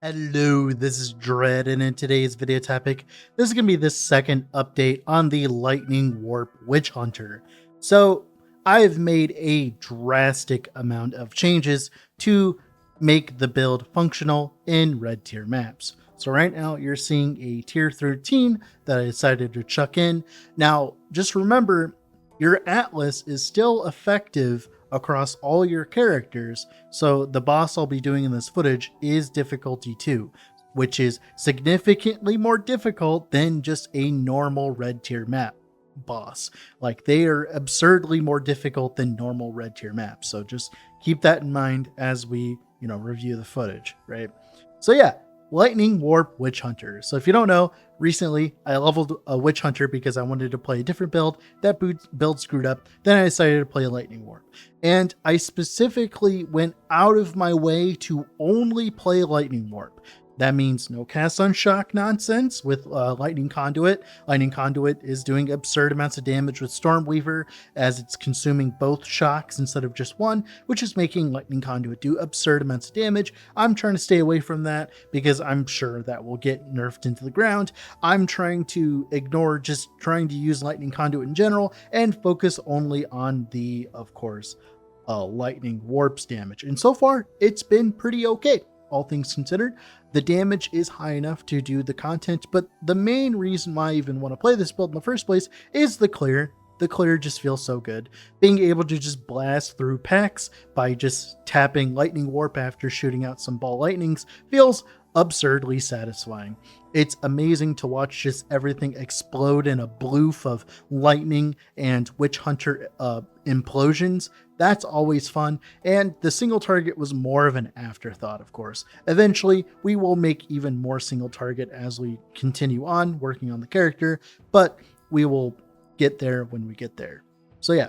Hello, this is Dread, and in today's video topic, this is going to be the second update on the Lightning Warp Witchhunter. So, I've made a drastic amount of changes to make the build functional in red tier maps. So right now, you're seeing a tier 13 that I decided to chuck in. Now, just remember, your Atlas is still effective across all your characters, so the boss I'll be doing in this footage is difficulty 2, which is significantly more difficult than just a normal red tier map boss. Like, they are absurdly more difficult than normal red tier maps, so just keep that in mind as we, review the footage, right? So yeah, Lightning Warp Witchhunter. So if you don't know, recently I leveled a Witchhunter because I wanted to play a different build. That build screwed up. Then I decided to play a Lightning Warp. And I specifically went out of my way to only play Lightning Warp. That means no cast on shock nonsense with Lightning Conduit. Lightning Conduit is doing absurd amounts of damage with Stormweaver as it's consuming both shocks instead of just one, which is making Lightning Conduit do absurd amounts of damage. I'm trying to stay away from that because I'm sure that will get nerfed into the ground. I'm trying to ignore just trying to use Lightning Conduit in general and focus only on the, of course, Lightning Warp's damage. And so far, it's been pretty okay. All things considered, the damage is high enough to do the content, but the main reason why I even want to play this build in the first place is the clear. The clear just feels so good. Being able to just blast through packs by just tapping Lightning Warp after shooting out some ball lightnings feels absurdly satisfying. It's amazing to watch just everything explode in a bloof of lightning and Witchhunter implosions. That's always fun, and the single target was more of an afterthought, of course. Eventually, we will make even more single target as we continue on working on the character, but we will get there when we get there. So yeah,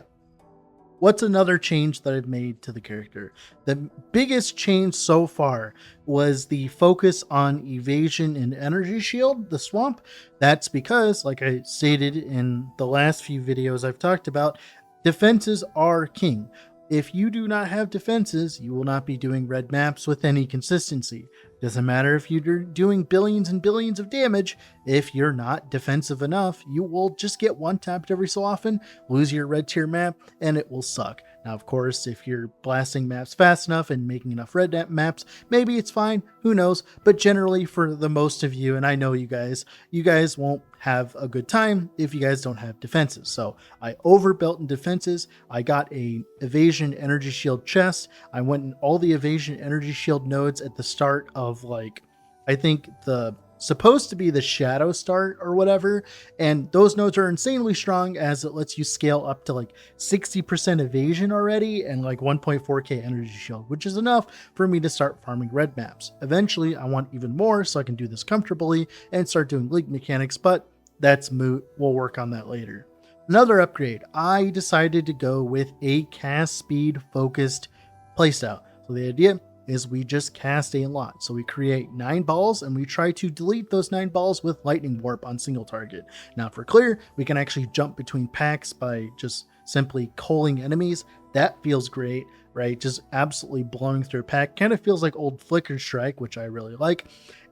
what's another change that I've made to the character? The biggest change so far was the focus on evasion and energy shield, the swamp. That's because, like I stated in the last few videos I've talked about, defenses are king. If you do not have defenses, you will not be doing red maps with any consistency. Doesn't matter if you're doing billions and billions of damage, if you're not defensive enough, you will just get one-tapped every so often, lose your red tier map, and it will suck. Now, of course, if you're blasting maps fast enough and making enough red maps, maybe it's fine, who knows, but generally for the most of you, and I know you guys won't have a good time if you guys don't have defenses. So I overbuilt in defenses. I got a evasion energy shield chest. I went in all the evasion energy shield nodes at the start of, like, I think the supposed to be the shadow start or whatever, and those nodes are insanely strong as it lets you scale up to like 60% evasion already and like 1.4k energy shield, which is enough for me to start farming red maps. Eventually I want even more so I can do this comfortably and start doing league mechanics, but that's moot. We'll work on that later. Another upgrade, I decided to go with a cast speed focused playstyle. So the idea is we just cast a lot. So we create 9 balls and we try to delete those 9 balls with Lightning Warp on single target. Now for clear, we can actually jump between packs by just simply culling enemies. That feels great, right? Just absolutely blowing through a pack. Kind of feels like old Flicker Strike, which I really like.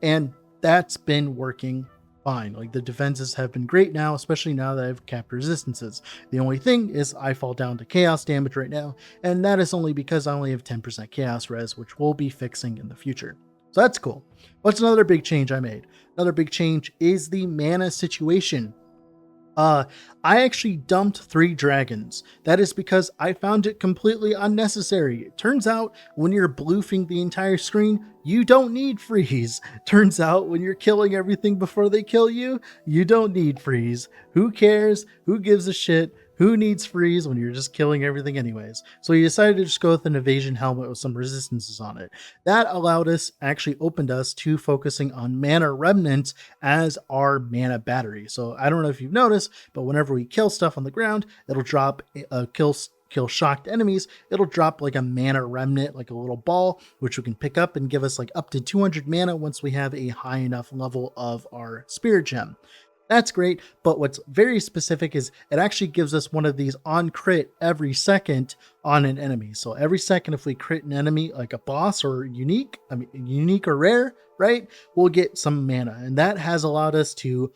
And that's been working fine. Like, the defenses have been great now, especially now that I've capped resistances. The only thing is I fall down to chaos damage right now, and that is only because I only have 10% chaos res, which we'll be fixing in the future. So that's cool. What's another big change I made? Another big change is the mana situation. I actually dumped 3 dragons. That is because I found it completely unnecessary. It turns out when you're bloofing the entire screen, you don't need freeze. Turns out when you're killing everything before they kill you, you don't need freeze. Who cares? Who gives a shit? Who needs freeze when you're just killing everything anyways? So you decided to just go with an evasion helmet with some resistances on it. That allowed us, actually opened us to focusing on mana remnants as our mana battery. So I don't know if you've noticed, but whenever we kill stuff on the ground, it'll drop kill shocked enemies, it'll drop like a mana remnant, like a little ball, which we can pick up and give us like up to 200 mana once we have a high enough level of our spirit gem. That's great, but what's very specific is it actually gives us one of these on crit every second on an enemy. So every second, if we crit an enemy like a boss or unique or rare, right, we'll get some mana. And that has allowed us to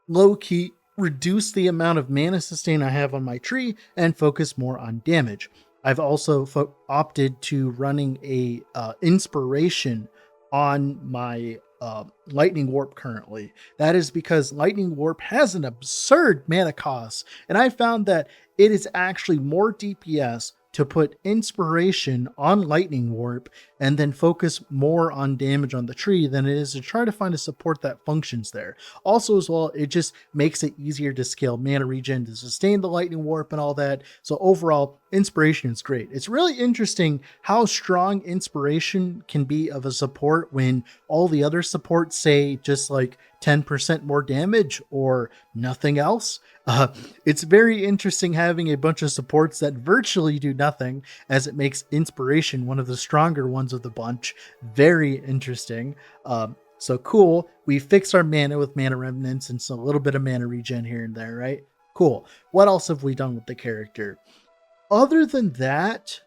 low key reduce the amount of mana sustain I have on my tree and focus more on damage. I've also opted to running a inspiration on my lightning warp currently. That is because lightning warp has an absurd mana cost, and I found that it is actually more DPS to put inspiration on lightning warp and then focus more on damage on the tree than it is to try to find a support that functions there. Also, as well, it just makes it easier to scale mana regen to sustain the lightning warp and all that. So overall, inspiration is great. It's really interesting how strong inspiration can be of a support when all the other supports say just like 10% more damage or nothing else. It's very interesting having a bunch of supports that virtually do nothing, as it makes inspiration one of the stronger ones of the bunch. Very interesting. So cool. We fixed our mana with mana remnants and some a little bit of mana regen here and there, right? Cool. What else have we done with the character? Other than that,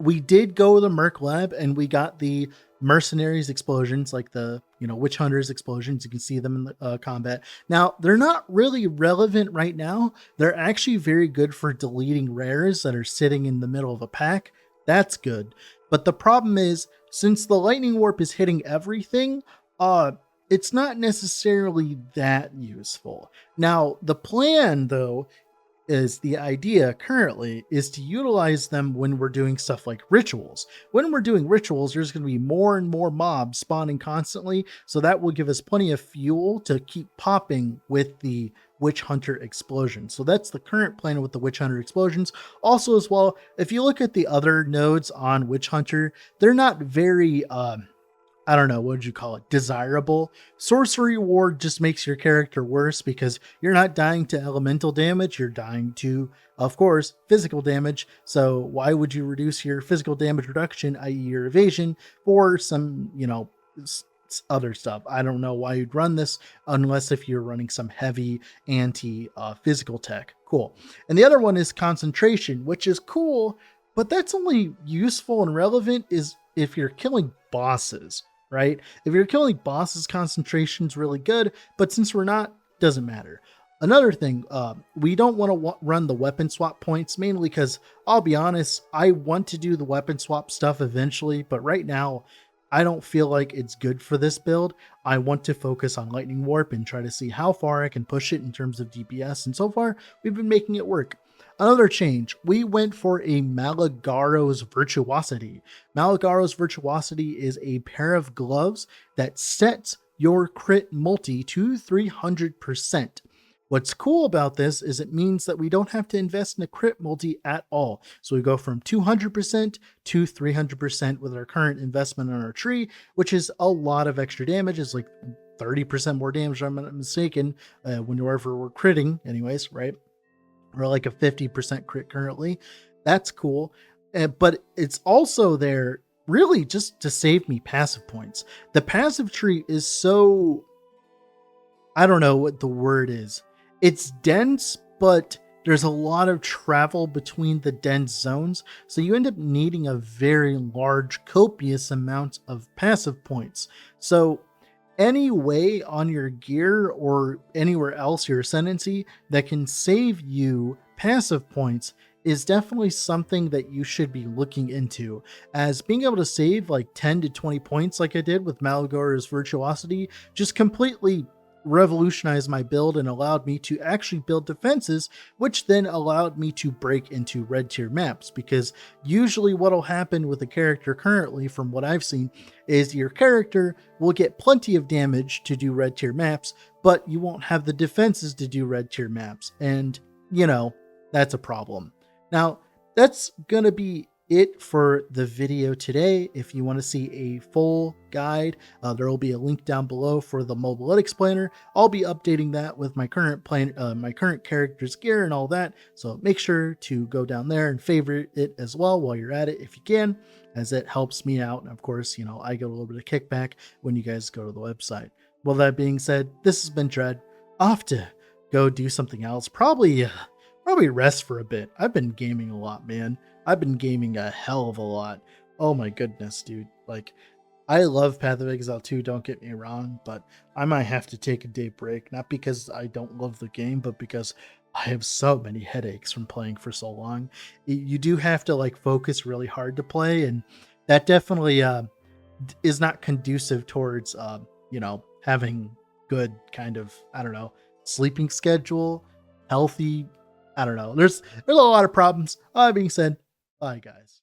we did go to the Merc Lab and we got the mercenaries explosions, like the witch hunters explosions. You can see them in the combat. Now they're not really relevant right now. They're actually very good for deleting rares that are sitting in the middle of a pack. That's good. But the problem is, since the lightning warp is hitting everything, it's not necessarily that useful. Now the plan though is the idea currently is to utilize them when we're doing stuff like rituals. When we're doing rituals, there's going to be more and more mobs spawning constantly, so that will give us plenty of fuel to keep popping with the Witch Hunter explosion. So that's the current plan with the Witch Hunter explosions. Also, as well, if you look at the other nodes on Witch Hunter, they're not very I don't know, what would you call it? Desirable. Sorcery Ward just makes your character worse because you're not dying to elemental damage, you're dying to, of course, physical damage. So why would you reduce your physical damage reduction, i.e. your evasion, for some, other stuff? I don't know why you'd run this unless if you're running some heavy anti-physical tech. Cool. And the other one is concentration, which is cool, but that's only useful and relevant is if you're killing bosses. Right? If you're killing bosses, concentration's really good, but since we're not, doesn't matter. Another thing, we don't want to run the weapon swap points, mainly because I'll be honest, I want to do the weapon swap stuff eventually, but right now I don't feel like it's good for this build. I want to focus on Lightning Warp and try to see how far I can push it in terms of DPS, and so far we've been making it work. Another change, we went for a Malagaro's Virtuosity. Malagaro's Virtuosity is a pair of gloves that sets your crit multi to 300%. What's cool about this is it means that we don't have to invest in a crit multi at all. So we go from 200% to 300% with our current investment on our tree, which is a lot of extra damage. It's like 30% more damage, if I'm not mistaken, whenever we're critting anyways, right? Or like a 50% crit currently. That's cool. But it's also there really just to save me passive points. The passive tree is so, I don't know what the word is. It's dense, but there's a lot of travel between the dense zones. So you end up needing a very large, copious amount of passive points. So any way on your gear or anywhere else your ascendancy that can save you passive points is definitely something that you should be looking into, as being able to save like 10 to 20 points like I did with Malagaro's Virtuosity just completely revolutionized my build and allowed me to actually build defenses, which then allowed me to break into red tier maps. Because usually what'll happen with a character currently, from what I've seen, is your character will get plenty of damage to do red tier maps, but you won't have the defenses to do red tier maps. And that's a problem. Now, that's gonna be it for the video today. If you want to see a full guide, there will be a link down below for the Mobalytics planner. I'll be updating that with my current my current character's gear and all that. So make sure to go down there and favorite it as well while you're at it if you can, as it helps me out. And of course, I get a little bit of kickback when you guys go to the website. Well, that being said, this has been Dread. Off to go do something else. Probably rest for a bit. I've been gaming a lot, man. I've been gaming a hell of a lot. Oh my goodness, dude. Like, I love Path of Exile 2, don't get me wrong, but I might have to take a day break, not because I don't love the game, but because I have so many headaches from playing for so long. You do have to like focus really hard to play, and that definitely is not conducive towards having good kind of, I don't know, sleeping schedule, healthy, I don't know. There's a lot of problems. All that being said, bye guys.